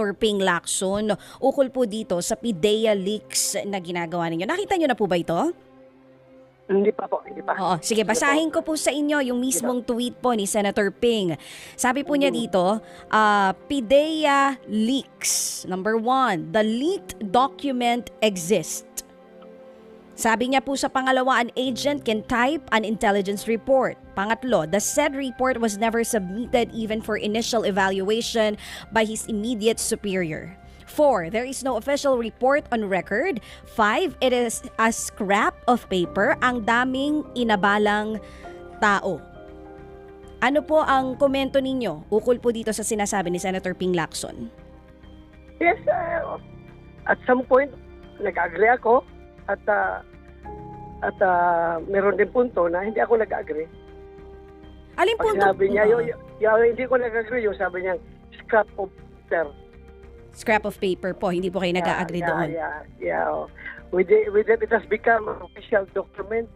Senator Ping Lacson ukol po dito sa PIDEA leaks na ginagawa ninyo. Nakita nyo na po ba ito? Hindi pa po, hindi pa. Oo, sige, basahin ko po sa inyo yung mismong tweet po ni Senator Ping. Sabi po niya dito, PIDEA leaks. Number 1, the leaked document exists. Sabi niya po sa pangalawa, an agent can type an intelligence report. Pangatlo, the said report was never submitted even for initial evaluation by his immediate superior. 4, there is no official report on record. 5, it is a scrap of paper. Ang daming inabalang tao. Ano po ang komento ninyo ukol po dito sa sinasabi ni Senator Ping Lacson? Yes, at some point, nag-agree ako at meron din punto na hindi ako nag-agree. Alin Pag punto? sinabi niya, hindi ko nag-agree yung sabi niya, scrap of paper. Scrap of paper po, hindi po kayo nag-agree doon. Yeah. Whether it has become an official document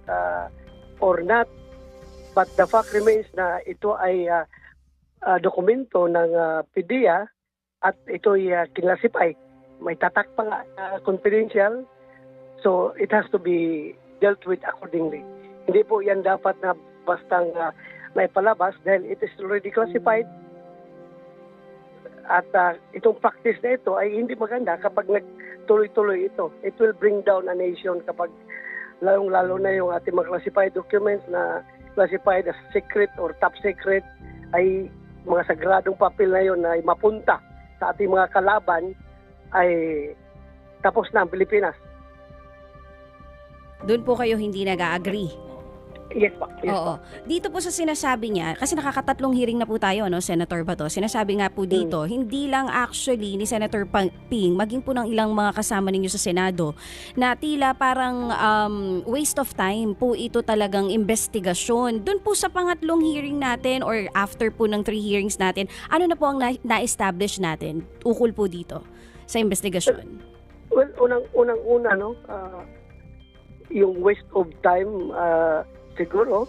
or not, but the fact remains na ito ay dokumento ng PIDEA at ito ay kinlasify. May tatak pa nga confidential, so it has to be dealt with accordingly. Hindi po yan dapat na bastang may palabas dahil it is already classified. At itong practice na ito ay hindi maganda kapag nagtuloy-tuloy ito. It will bring down a nation kapag lalong-lalo na yung ating mga classified documents na classified as secret or top secret ay mga sagradong papel na yun ay mapunta sa ating mga kalaban ay tapos na ang Pilipinas. Doon po kayo hindi nag-agree. Yes pa. Yes, Oo. Dito po sa sinasabi niya, kasi nakakatatlong hearing na po tayo, no, Senator Bato. Sinasabi nga po dito, hindi lang actually ni Senator Ping, maging po ng ilang mga kasama ninyo sa Senado, na tila parang waste of time po ito talagang investigasyon. Doon po sa pangatlong hearing natin or after po ng 3 hearings natin, ano na po ang na-establish natin ukol po dito sa investigasyon? Well, unang-una, no, yung waste of time, siguro,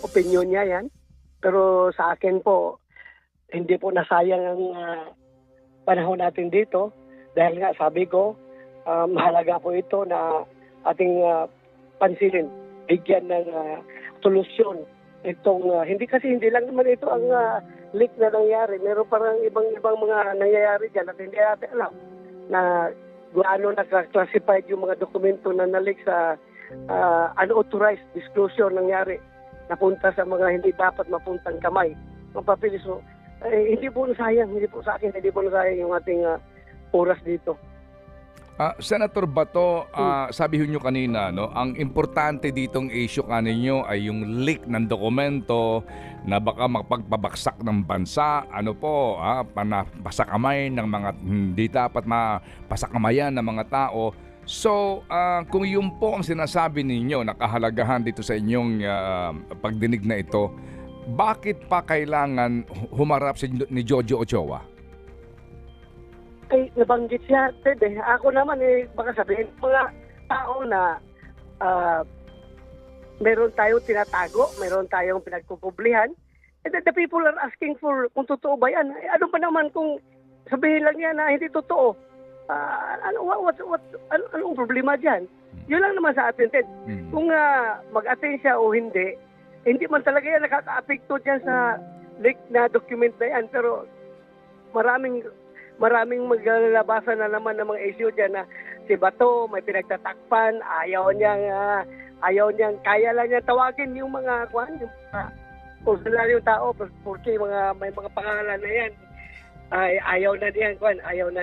opinion niya yan. Pero sa akin po, hindi po nasayang ang panahon natin dito. Dahil nga, sabi ko, mahalaga po ito na ating pansinin, bigyan ng solusyon. Itong, hindi lang naman ito ang leak na nangyari. Meron parang ibang mga nangyayari dyan at hindi natin alam na gaano naka-classified yung mga dokumento na na-leak sa unauthorized disclosure nangyari, napunta sa mga hindi dapat mapuntang kamay ng papilis. So, hindi po nasayang yung ating oras dito. Senator Bato, sabi nyo kanina, no, ang importante ditong issue kaninyo ay yung leak ng dokumento na baka mapagpabaksak ng bansa, pasakamay ng mga hindi dapat mapasakamayan ng mga tao. So, kung yun po ang sinasabi ninyo, nakahalagahan dito sa inyong pagdinig na ito, bakit pa kailangan humarap ni Jojo Ochoa? Ay, nabanggit siya, Ted. Ako naman, baka sabihin, mga tao na meron tayong tinatago, meron tayong pinagpupublihan, and then the people are asking for kung totoo ba yan. Ano pa naman kung sabihin lang yan na hindi totoo? Anong problema dyan? Yun lang naman sa atin, Ted. Kung mag-attend siya o hindi man talaga yan nakaka-apekto dyan sa leak na document na yan. Pero maraming maglalabasan na naman ng mga issue dyan na si Bato may pinagtatakpan, ayaw niyang, kaya lang niya tawagin yung mga ordinaryong tao, porque may mga pangalan na yan. Ay, ayaw na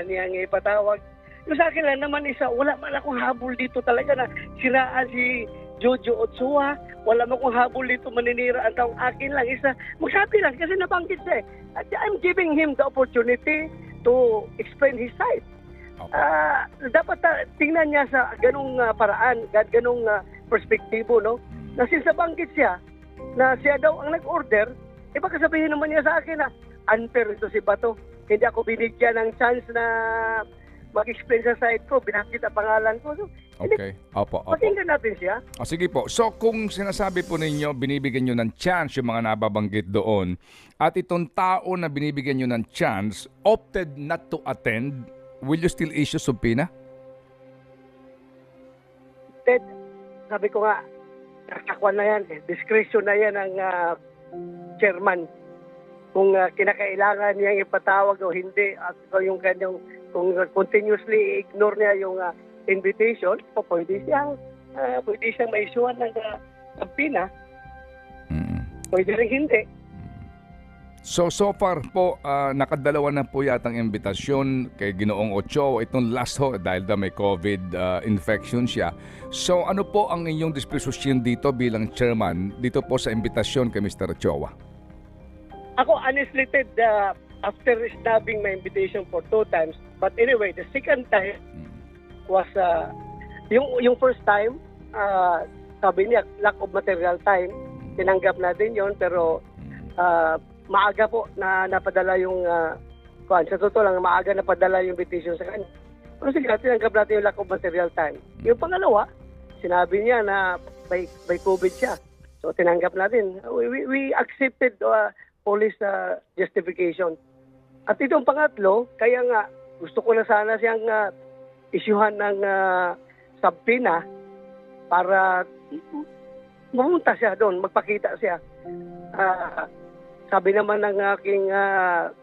niyang ipatawag. Yung sa akin lang naman wala man akong habol dito talaga na siraan si Jojo Ochoa. Wala man akong habol dito maninira ang taong akin lang magsabi lang kasi nabanggit siya I'm giving him the opportunity to explain his side. Okay. Dapat tingnan niya sa ganung paraan, ganung perspektibo, no? Na since nabanggit siya na siya daw ang nag-order, baka sabihin naman niya sa akin na unfair ito si Bato. Hindi ako binigyan ng chance na mag-explain sa side ko, binanggit ang pangalan ko. So, Okay. Opo, opo. Pakinggan natin siya. Sige po. So kung sinasabi po ninyo, binibigyan nyo ng chance yung mga nababanggit doon, at itong tao na binibigyan nyo ng chance opted not to attend, will you still issue subpoena? Ted, sabi ko nga, nakakwan na yan. Discretion na yan ng chairman. Kung kinakailangan niyang ipatawag o hindi, at yung kanyang, kung continuously ignore niya yung invitation, o pwede siyang ma-issuean ng subpoena. Pwede rin hindi. So far po, nakadalawa na po yatang imbitasyon kay Ginoong Ochoa. Itong last ho, dahil daw may COVID infection siya. So ano po ang inyong disposition dito bilang chairman, dito po sa imbitasyon kay Mr. Ochoa? Ako, honestly, Ted, after snubbing my invitation for 2 times, but anyway, the second time was, yung first time, sabi niya, lack of material time, tinanggap natin yon, pero maaga po na napadala yung, sa totoo lang, maaga napadala yung invitation sa kanya. Pero sige, tinanggap natin yung lack of material time. Yung pangalawa, sinabi niya na by COVID siya. So tinanggap natin. We accepted police justification. At itong pangatlo, kaya nga, gusto ko na sana siyang isyuhan ng subpoena para pumunta siya doon, magpakita siya. Sabi naman ng aking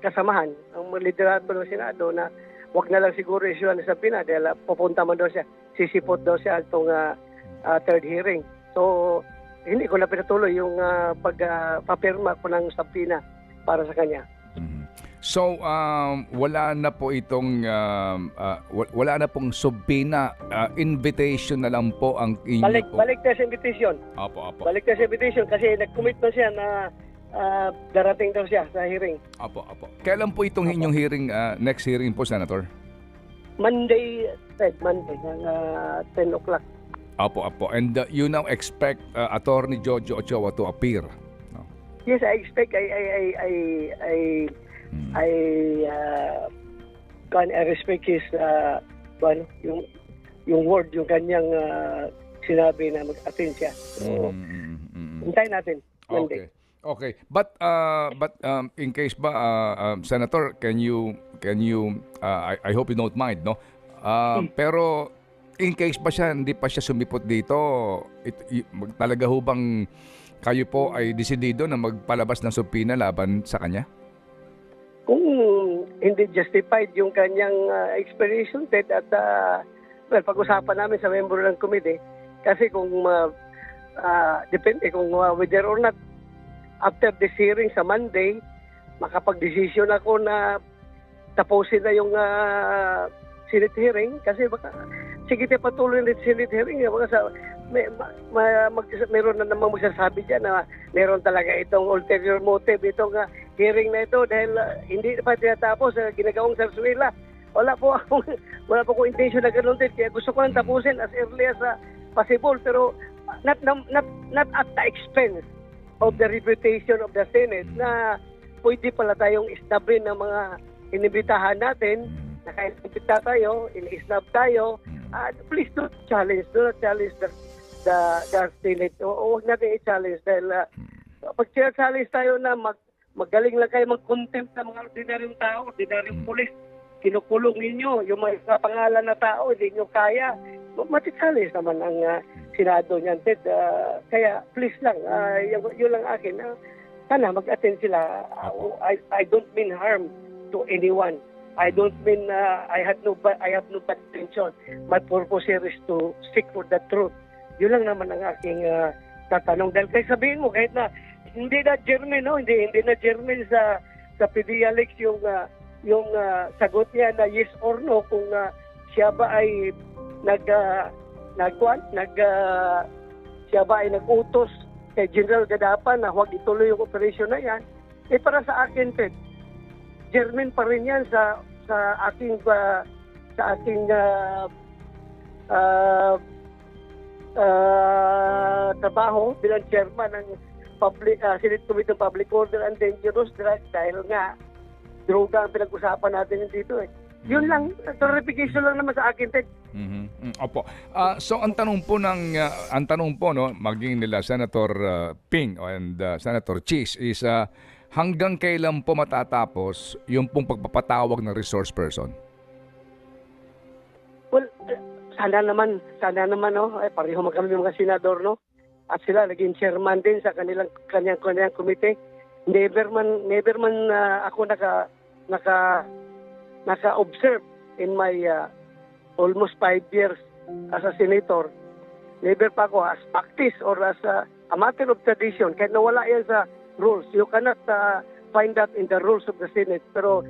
kasamahan, ang liderato ng Senado, na wag na lang siguro isyuhan ng subpoena dahil pupunta man daw siya, sisipot daw siya itong third hearing. So, hindi ko na pinatuloy yung pagpapirma ko ng subpoena para sa kanya. So, wala na po itong, wala na pong subpoena, invitation na lang po ang inyo po. Balik na sa invitation. Opo. Balik na sa invitation kasi nag-commit na siya na darating daw siya sa hearing. Opo. Kailan po itong inyong hearing, next hearing po, Senator? Monday, ng 10 o'clock. Opo. And you now expect Attorney Jojo Ochoa to appear? No? Yes, I expect I respect his yung word, yung kanyang sinabi na mag-attend siya. So, hintayin natin. Monday. Okay. But in case ba, Senator, can you I hope you don't mind, no? Pero in case ba siya hindi pa siya sumipot dito, talaga ho bang kayo po ay desidido na magpalabas ng subpoena laban sa kanya? Kung hindi justified yung kanyang explanation, Ted, at pag-usapan namin sa member ng committee, kasi kung depende kung whether or not after this hearing sa Monday, makapag-decision ako na tapusin na yung Senate hearing, kasi baka sige tayo patuloy na Senate hearing, baka meron na namang magsasabi dyan na meron talaga itong ulterior motive, itong hearing na ito dahil hindi pa tinatapos ginagawang sarsuela. Wala po akong intention na ganun din, kaya gusto ko lang tapusin as early as possible, pero not at the expense of the reputation of the Senate, na pwede pala tayong isnabin ng mga inibitahan natin, na kahit inibita tayo, in-isnab tayo, please don't challenge the Senate. O huwag natin i-challenge dahil pag challenge tayo na magaling lang kayo mag-contempt sa mga ordinaryong tao, ordinaryong pulis, kinukulong ninyo, yung mga pangalan na tao, hindi nyo kaya, mati-challenge naman ang Senado niyan, Ted. Kaya please lang, yun lang akin, sana mag-attend sila. I don't mean harm to anyone. I don't mean I have no bad intention. My purpose here is to seek for the truth. Yun lang naman ang aking tatanong. Dahil kahit sabihin mo, kahit na hindi na German, no? hindi na German sa PDLX yung sagot niya na yes or no kung siya ba ay siya ba ay nag-utos kay General Gadapan na huwag ituloy yung operasyon na yan. Para sa akin, Ted, German pa rin yan sa aking trabaho bilang chairman ng Senate Committee on Public Order and Dangerous Drugs, dahil nga droga ang pinag-usapan natin dito . Yun lang, clarification lang naman sa akin, Ted. Opo. So ang tanong po no, maging nila Senator Ping and Senator Cheese is hanggang kailan po matatapos yung pong pagpapatawag ng resource person? Well, sana naman, no, ay pareho magkami mga senador, no? At sila naging chairman din sa kanyang komite. Never man ako naka-observe in my almost 5 years as a senator. Never pa ako as practice or as a matter of tradition. Kahit nawala yan sa rules. You cannot find that in the rules of the Senate. Pero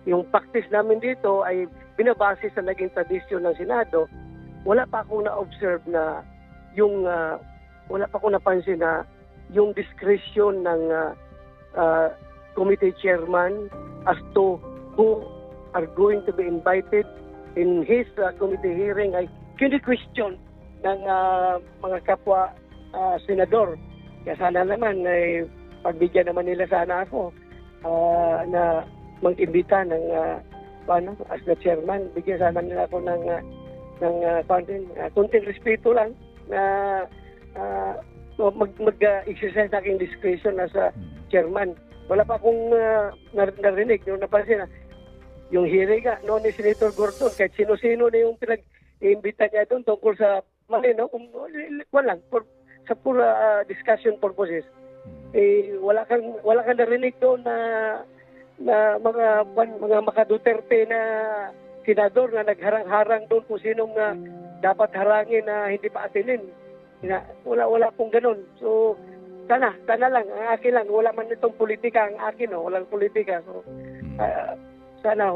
yung practice namin dito ay binabase sa naging tradisyon ng Senado. Wala pa akong na-observe na yung wala pa akong napansin na yung discretion ng committee chairman as to who are going to be invited in his committee hearing ay kini-question ng mga kapwa senador. Kaya sana naman ay pagbigyan naman nila sana ako na mag-imbita ng as the chairman. Bigyan sana nila ako ng konting respeto lang na mag-exercise sa aking discretion as a chairman. Wala pa akong narinig yung napansin na yung hearing noon ni Senator Gordon, kahit sino-sino na yung pinag-iimbita niya doon tungkol sa malino, sa pura discussion purposes. Wala kang narinig doon na mga maka-Duterte na senador na nagharang-harang doon kung sinong dapat harangin na hindi pa atinin. Wala pong ganun. So, sana lang, ang akin lang, wala man itong politika, ang akin, walang politika. So, sana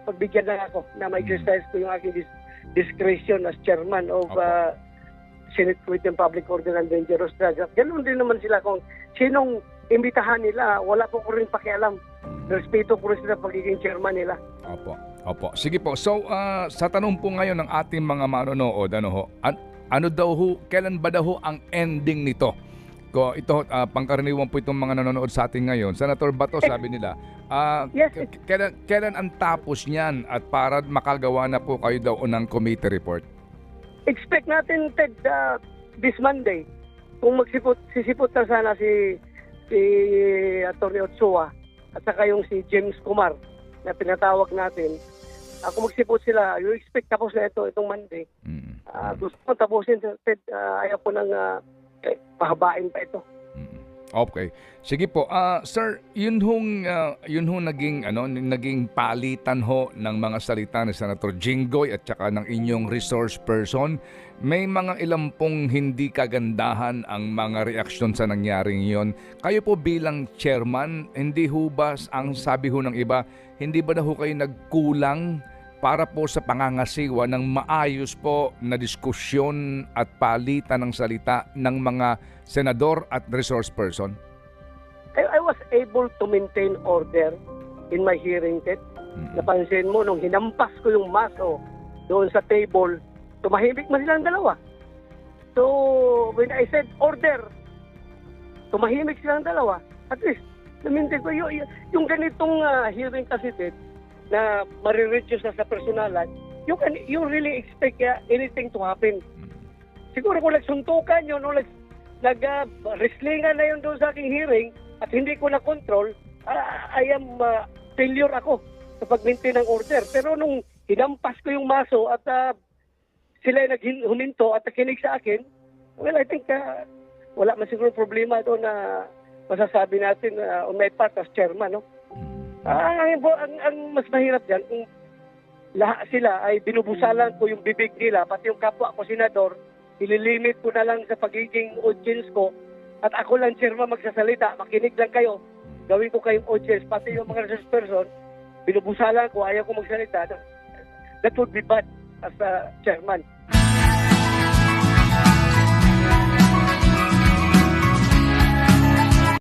pagbigyan lang ako na ma-exercise ko yung aking discretion as chairman of Senate Committee on Public Order and Dangerous Drugs. Ganun din naman sila kung sinong imbitahan nila, wala ko rin pakialam. Respeto ko rin sila pagiging chairman nila. Opo. Sige po. So, sa tanong po ngayon ng ating mga manonood, kailan ba daw ang ending nito? Ito, pangkaraniwan po itong mga nanonood sa atin ngayon. Senator Bato, sabi nila, Yes. Kailan ang tapos niyan at para makagawa na po kayo daw ng committee report? Expect natin, Ted, this Monday. Kung sisipot na sana si Atty. Ochoa at saka yung si James Kumar na pinatawag natin, kung magsipot sila, you expect tapos na itong Monday. Gusto ko tapusin, Ted, ayaw ko nang pahabain pa ito. Okay. Sige po. Sir, yun hong naging palitan ho ng mga salita ni Senator Jinggoy at saka ng inyong resource person. May mga ilang pong hindi kagandahan ang mga reaksyon sa nangyaring iyon. Kayo po bilang chairman, hindi ho ba, ang sabi ho ng iba, hindi ba na ho kayo nagkulang para po sa pangangasiwa ng maayos po na diskusyon at palitan ng salita ng mga senador at resource person? I was able to maintain order in my hearing, Ted. Napansin mo, nung hinampas ko yung maso doon sa table, tumahimik man silang dalawa. So, when I said order, tumahimik silang dalawa. At least, namintin ko yung ganitong hearing kasi, Ted, na marireduce na sa personalan, you really expect anything to happen. Siguro kung nagsuntukan yun, o nag-wrestlingan na yun doon sa aking hearing at hindi ko na-control, I am failure ako sa pag-maintain ng order. Pero nung hinampas ko yung maso at sila naghuminto at nakinig sa akin, well, I think wala man siguro problema doon na masasabi natin on my part as chairman, no? Ang mas mahirap dyan, kung sila ay binubusalan ko yung bibig nila, pati yung kapwa ko senador, ililimit ko na lang sa pagiging audience ko, at ako lang chairman magsasalita, makinig lang kayo, gawin ko kayong audience, pati yung mga resource person, binubusalan ko, ayaw ko magsalita. That would be bad as a chairman.